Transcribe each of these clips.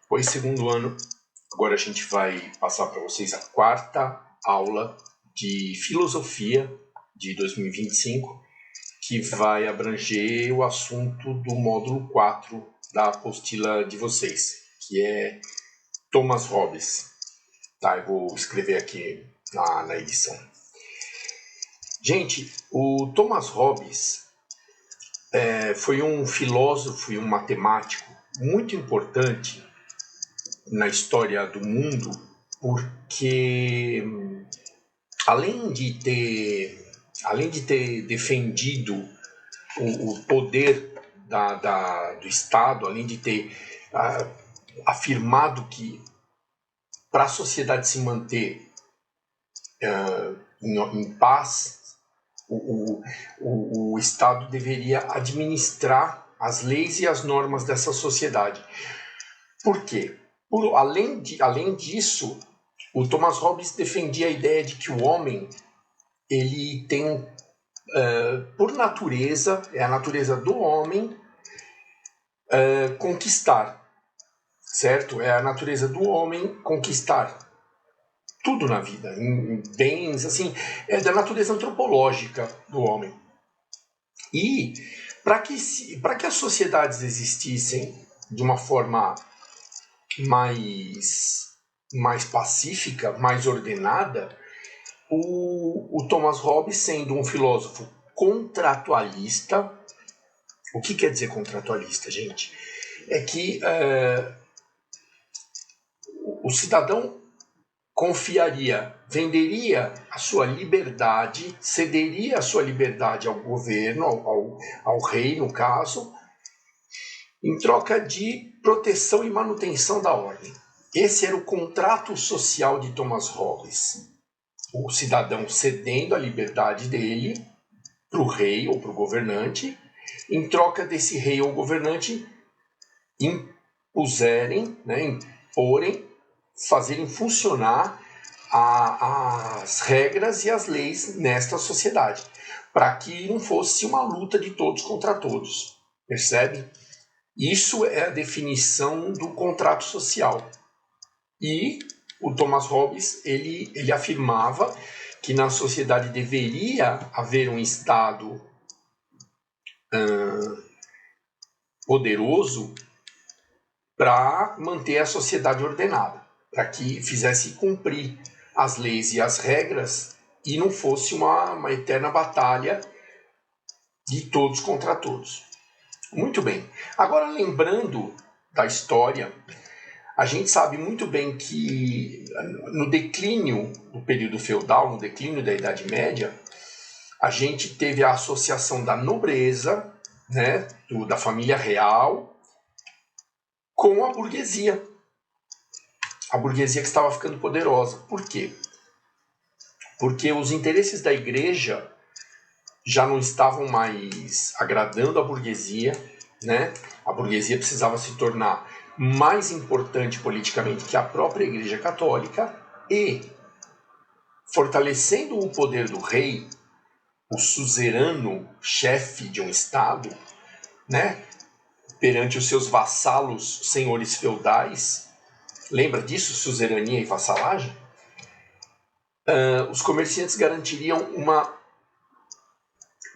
Oi, segundo ano. Agora a gente vai passar para vocês a quarta aula de filosofia de 2025, que vai abranger o assunto do módulo 4 da apostila de vocês, que é Thomas Hobbes. Tá, eu vou escrever aqui na edição. Gente, o Thomas Hobbes foi um filósofo e um matemático muito importante na história do mundo, porque além de ter defendido o poder do Estado, além de ter afirmado que para a sociedade se manter em paz, o Estado deveria administrar as leis e as normas dessa sociedade. Por quê? Além disso, o Thomas Hobbes defendia a ideia de que o homem ele tem, por natureza, é a natureza do homem conquistar, certo? É a natureza do homem conquistar tudo na vida, em bens, assim, é da natureza antropológica do homem. E para que as sociedades existissem de uma forma mais pacífica, mais ordenada, o Thomas Hobbes, sendo um filósofo contratualista. O que quer dizer contratualista, gente? É que o cidadão venderia a sua liberdade, cederia a sua liberdade ao governo, ao rei, no caso, em troca de proteção e manutenção da ordem. Esse era o contrato social de Thomas Hobbes. O cidadão cedendo a liberdade dele para o rei ou para o governante, em troca desse rei ou governante imporem, fazerem funcionar as regras e as leis nesta sociedade, para que não fosse uma luta de todos contra todos, percebe? Isso é a definição do contrato social. E o Thomas Hobbes ele afirmava que na sociedade deveria haver um Estado poderoso para manter a sociedade ordenada, para que fizesse cumprir as leis e as regras e não fosse uma eterna batalha de todos contra todos. Muito bem. Agora, lembrando da história, a gente sabe muito bem que no declínio do período feudal, no declínio da Idade Média, a gente teve a associação da nobreza, né, da família real, com a burguesia. A burguesia que estava ficando poderosa. Por quê? Porque os interesses da igreja já não estavam mais agradando a burguesia, né? A burguesia precisava se tornar mais importante politicamente que a própria Igreja Católica e, fortalecendo o poder do rei, o suzerano chefe de um estado, né? Perante os seus vassalos senhores feudais, lembra disso, suzerania e vassalagem? Os comerciantes garantiriam uma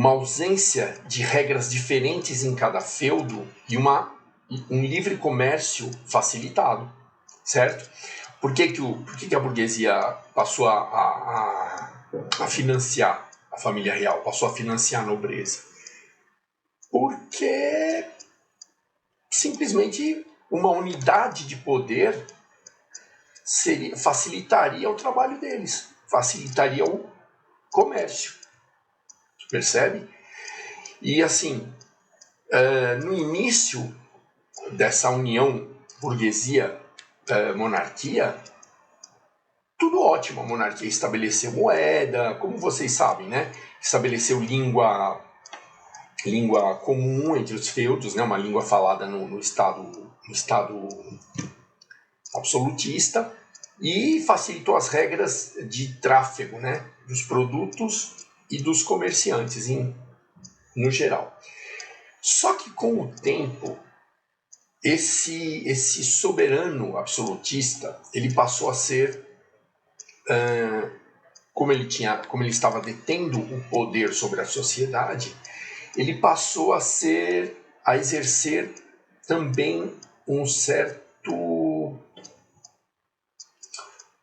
ausência de regras diferentes em cada feudo e um livre comércio facilitado, certo? Por que a burguesia passou a financiar a família real, passou a financiar a nobreza? Porque simplesmente uma unidade de poder facilitaria o trabalho deles, facilitaria o comércio, percebe? E assim, no início dessa união burguesia-monarquia, tudo ótimo, a monarquia estabeleceu moeda, como vocês sabem, né? Estabeleceu língua comum entre os feudos, né? Uma língua falada no estado absolutista, e facilitou as regras de tráfego, né? Dos produtos e dos comerciantes no geral. Só que com o tempo, esse soberano absolutista, ele passou a ser, como ele estava detendo o poder sobre a sociedade, ele passou a exercer também um certo,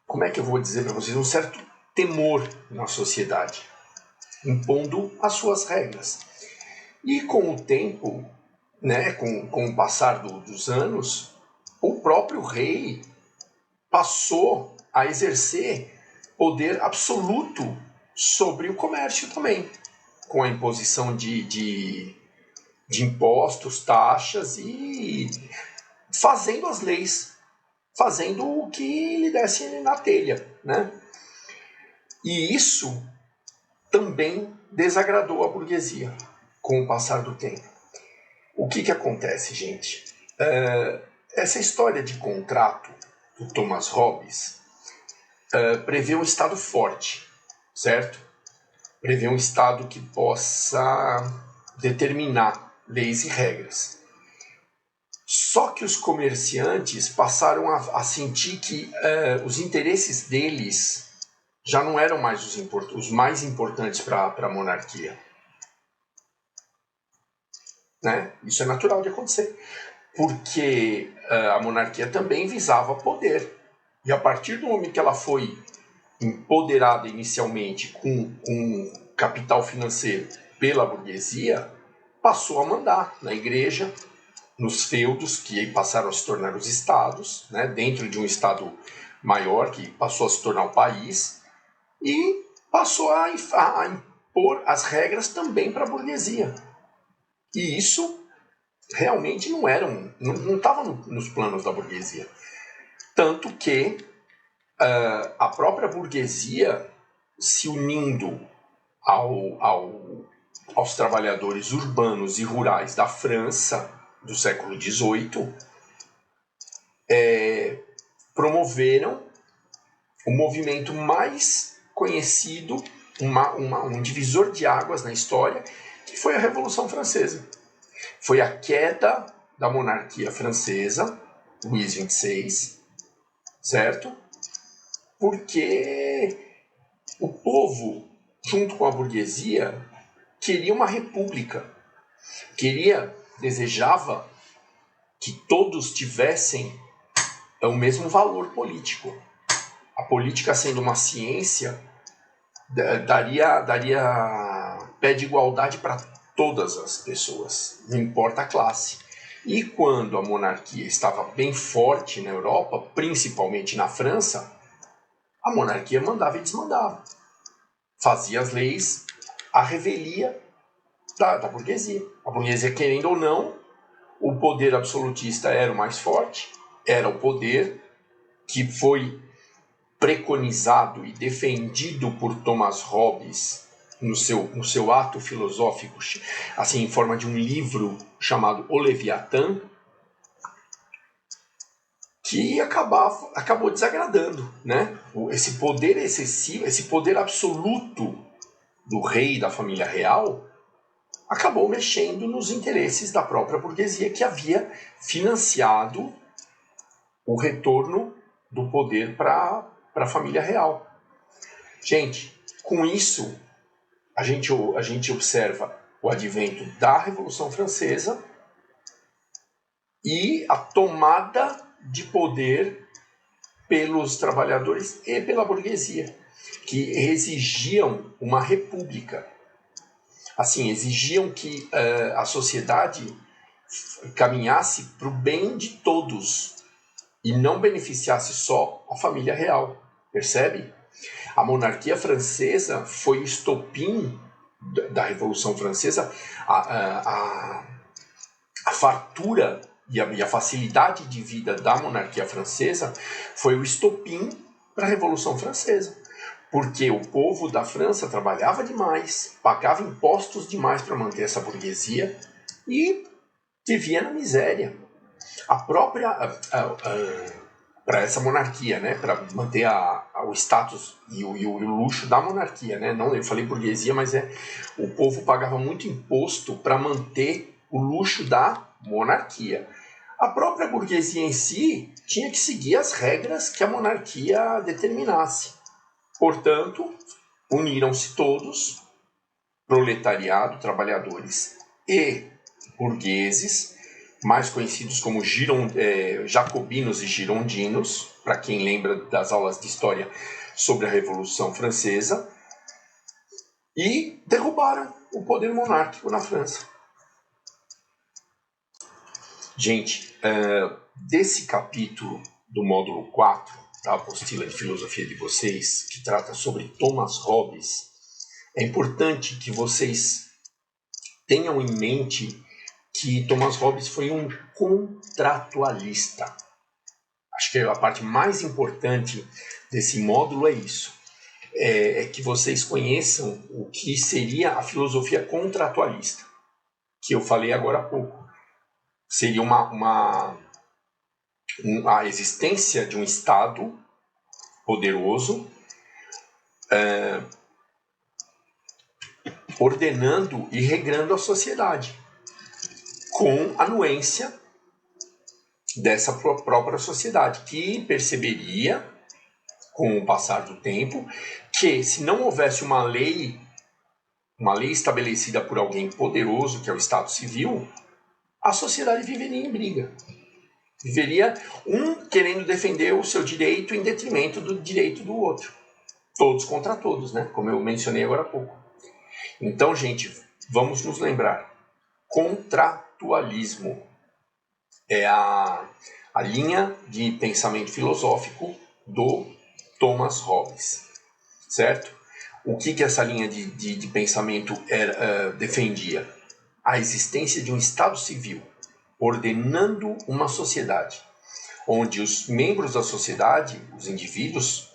como é que eu vou dizer para vocês, um certo temor na sociedade, impondo as suas regras. E com o tempo, né, com o passar dos anos, o próprio rei passou a exercer poder absoluto sobre o comércio também, com a imposição de impostos, taxas e fazendo as leis, fazendo o que lhe desse na telha, né? E isso também desagradou a burguesia com o passar do tempo. O que acontece, gente? Essa história de contrato do Thomas Hobbes prevê um Estado forte, certo? Prevê um Estado que possa determinar leis e regras. Só que os comerciantes passaram a sentir que os interesses deles já não eram mais os mais importantes para a monarquia. Né? Isso é natural de acontecer, porque a monarquia também visava poder. E a partir do momento que ela foi empoderada inicialmente com capital financeiro pela burguesia, passou a mandar na igreja, nos feudos, que passaram a se tornar os estados, né, dentro de um estado maior, que passou a se tornar o país, e passou a impor as regras também para a burguesia. E isso realmente não estava nos planos da burguesia. Tanto que a própria burguesia, se unindo aos trabalhadores urbanos e rurais da França do século XVIII, promoveram o movimento mais conhecido, um divisor de águas na história, que foi a Revolução Francesa. Foi a queda da monarquia francesa, Luís XVI, certo? Porque o povo, junto com a burguesia, queria uma república. Desejava que todos tivessem o mesmo valor político. A política, sendo uma ciência, daria pé de igualdade para todas as pessoas, não importa a classe. E quando a monarquia estava bem forte na Europa, principalmente na França, a monarquia mandava e desmandava. Fazia as leis à revelia da burguesia. A burguesia, querendo ou não, o poder absolutista era o mais forte, era o poder que foi preconizado e defendido por Thomas Hobbes no seu ato filosófico, assim, em forma de um livro chamado O Leviatã, que acabou desagradando, né? Esse poder excessivo, esse poder absoluto do rei e da família real, acabou mexendo nos interesses da própria burguesia, que havia financiado o retorno do poder para a família real. Gente, com isso, a gente observa o advento da Revolução Francesa e a tomada de poder pelos trabalhadores e pela burguesia, que exigiam uma república. Assim, exigiam que a sociedade caminhasse para o bem de todos e não beneficiasse só a família real. Percebe? A monarquia francesa foi o estopim da Revolução Francesa, a fartura e a facilidade de vida da monarquia francesa foi o estopim para a Revolução Francesa. Porque o povo da França trabalhava demais, pagava impostos demais para manter essa burguesia e vivia na miséria. A própria... para essa monarquia, né, para manter o status e o luxo da monarquia, né? Não, eu falei burguesia, mas o povo pagava muito imposto para manter o luxo da monarquia. A própria burguesia em si tinha que seguir as regras que a monarquia determinasse. Portanto, uniram-se todos, proletariado, trabalhadores e burgueses, mais conhecidos como jacobinos e girondinos, para quem lembra das aulas de história sobre a Revolução Francesa, e derrubaram o poder monárquico na França. Gente, desse capítulo do módulo 4 da apostila de filosofia de vocês, que trata sobre Thomas Hobbes, é importante que vocês tenham em mente que Thomas Hobbes foi um contratualista. Acho que a parte mais importante desse módulo é isso. É que vocês conheçam o que seria a filosofia contratualista, que eu falei agora há pouco. Seria a existência de um Estado poderoso ordenando e regrando a sociedade, com anuência dessa própria sociedade, que perceberia, com o passar do tempo, que se não houvesse uma lei estabelecida por alguém poderoso, que é o Estado Civil, a sociedade viveria em briga. Viveria um querendo defender o seu direito em detrimento do direito do outro. Todos contra todos, né? Como eu mencionei agora há pouco. Então, gente, vamos nos lembrar. Contratualismo é a linha de pensamento filosófico do Thomas Hobbes, certo? O que essa linha de pensamento defendia? A existência de um Estado civil ordenando uma sociedade, onde os membros da sociedade, os indivíduos,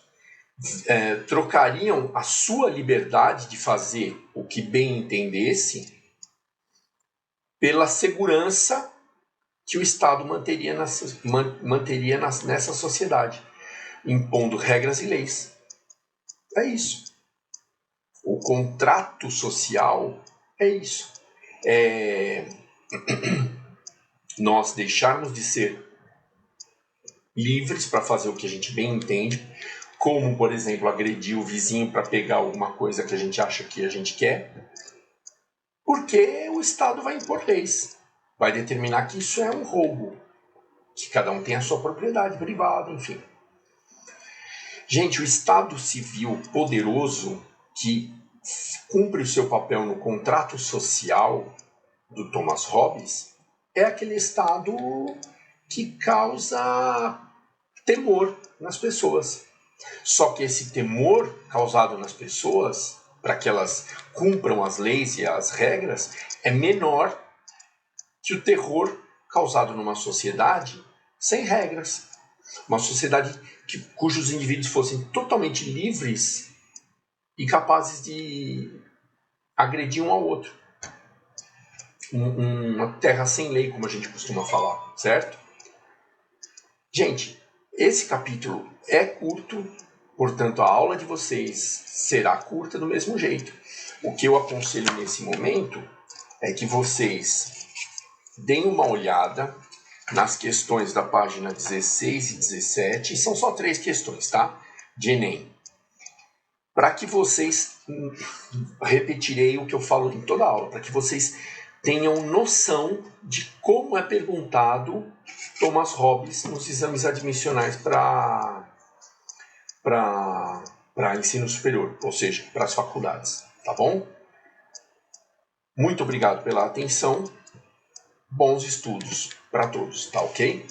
trocariam a sua liberdade de fazer o que bem entendesse pela segurança que o Estado manteria nessa sociedade, impondo regras e leis. É isso. O contrato social é isso. Nós deixarmos de ser livres para fazer o que a gente bem entende, como, por exemplo, agredir o vizinho para pegar alguma coisa que a gente acha que a gente quer, porque o Estado vai impor leis, vai determinar que isso é um roubo, que cada um tem a sua propriedade privada, enfim. Gente, o Estado civil poderoso que cumpre o seu papel no contrato social do Thomas Hobbes é aquele Estado que causa temor nas pessoas. Só que esse temor causado nas pessoas, para que elas cumpram as leis e as regras, é menor que o terror causado numa sociedade sem regras. Uma sociedade cujos indivíduos fossem totalmente livres e capazes de agredir um ao outro. Uma terra sem lei, como a gente costuma falar, certo? Gente, esse capítulo é curto, portanto a aula de vocês será curta do mesmo jeito. O que eu aconselho nesse momento é que vocês deem uma olhada nas questões da página 16 e 17, e são só 3 questões, tá? De Enem. Para que vocês, repetirei o que eu falo em toda a aula, para que vocês tenham noção de como é perguntado Thomas Hobbes nos exames admissionais para ensino superior, ou seja, para as faculdades, tá bom? Muito obrigado pela atenção, bons estudos para todos, tá ok?